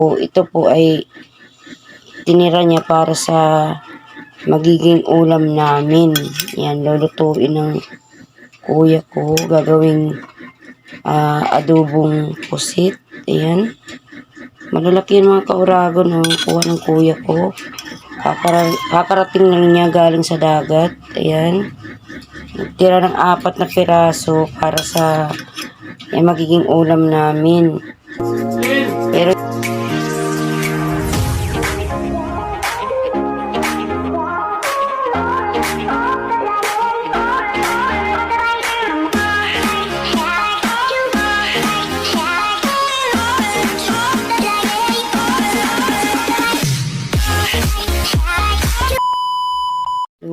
po. Ito po ay tinira niya para sa magiging ulam namin. Yan, lulutuin ng kuya ko. Gagawing adobong pusit. Ayan. Malalaki yung mga kauragon ang kuha ng kuya ko. Kakarating lang niya galing sa dagat. Ayan. Tira ng 4 na piraso para sa magiging ulam namin. Pero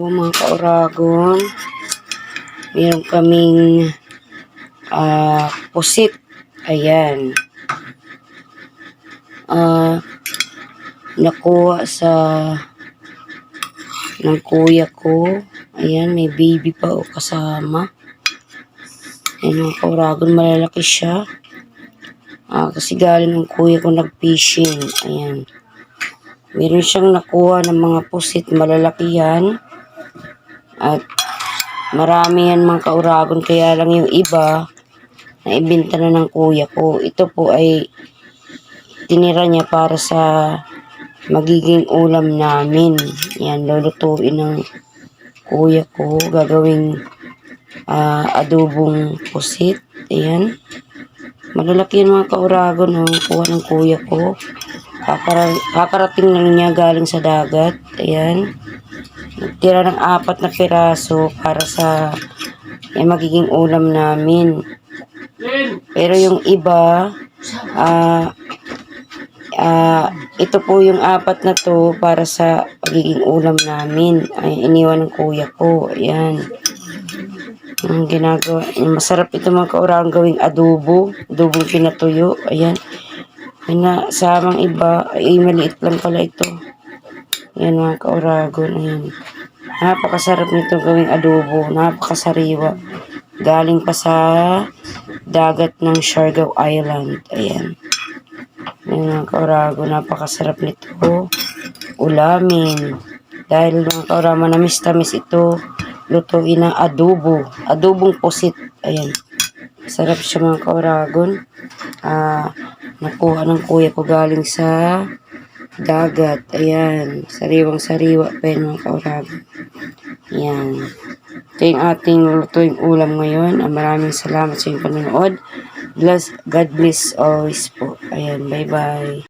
mga kauragon, meron kaming pusit. Ayan. Nakuha ng kuya ko. Ayan, may baby pa o kasama. Ayan mga kauragon, malalaki siya. Kasi galing ng kuya ko nag-fishing. Ayan. Meron siyang nakuha ng mga pusit, malalaki yan. At marami yan mga kauragon, kaya lang yung iba na ibenta na ng kuya ko. Ito po ay tinira niya para sa magiging ulam namin. Yan, lulutuin ng kuya ko. Gagawing adobong pusit. Ayan. Malalaki yung mga kauragon ang kuha ng kuya ko. Kakarating lang niya galing sa dagat. Ayan. Tira ng 4 na piraso para sa magiging ulam namin. Pero yung iba, ito po yung 4 na to para sa magiging ulam namin. Ay, iniwan ng kuya ko. Ayan. Ang ginagawa. Masarap ito mga kauragon gawing adobo. Adobong pinatuyo. Ayan. May nasamang iba. Ay, maliit lang pala ito. Ayan mga kauragon. Ayan. Napakasarap nito gawing adobo. Napakasariwa. Galing pa sa dagat ng Siargao Island. Ayan. Ayan mga kauragon. Napakasarap nito. Ulamin. Dahil mga kauragon, manamis-tamis ito. Lutuin ng adobo. Adobong pusit. Ayan. Sarap siya mga kauragon. Nakuha ng kuya ko galing sa dagat. Ayan. Sariwang-sariwa pa yun mga kauragon. Ayan. Ito yung ating lutuing ulam ngayon. Maraming salamat sa inyong panonood. God bless always po. Ayan. Bye-bye.